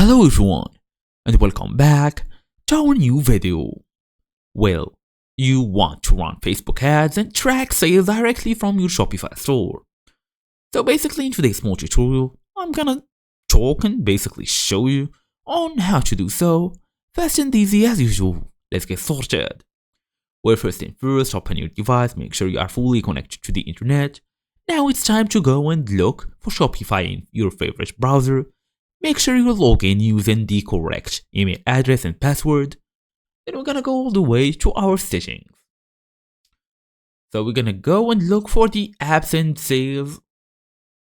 Hello everyone, and welcome back to our new video. Well, you want to run Facebook ads and track sales directly from your Shopify store. So basically in today's small tutorial, I'm gonna talk and basically show you on how to do so, fast and easy as usual. Let's get started. Well, first thing first, open your device, make sure you are fully connected to the internet. Now it's time to go and look for Shopify in your favorite browser. Make sure you log in using the correct email address and password. Then we're gonna go all the way to our settings. So we're gonna go and look for the apps and sales.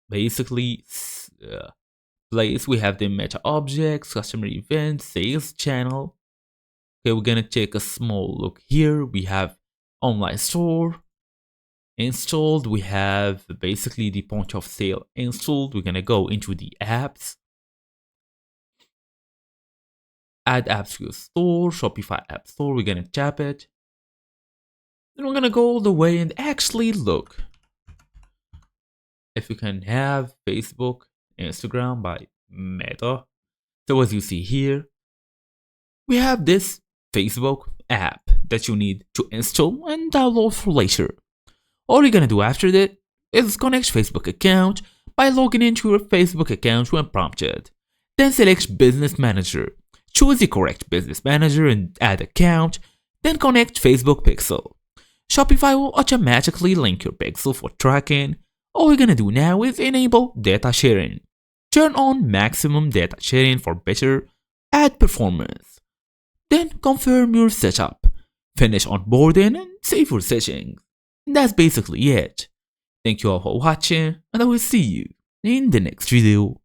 Basically, place we have the meta objects, customer events, sales channel. Okay, we're gonna take a small look here. We have online store installed. We have basically the point of sale installed. We're gonna go into the apps. Add apps to your store, Shopify App Store, we're gonna tap it. Then we're gonna go all the way and actually look if we can have Facebook, Instagram by Meta. So as you see here, we have this Facebook app that you need to install and download for later. All you're gonna do after that is connect Facebook account by logging into your Facebook account when prompted. Then select Business Manager. Choose the correct business manager and add account, then connect Facebook Pixel. Shopify will automatically link your pixel for tracking. All you're gonna do now is enable data sharing. Turn on maximum data sharing for better ad performance. Then confirm your setup. Finish onboarding and save your settings. And that's basically it. Thank you all for watching, and I will see you in the next video.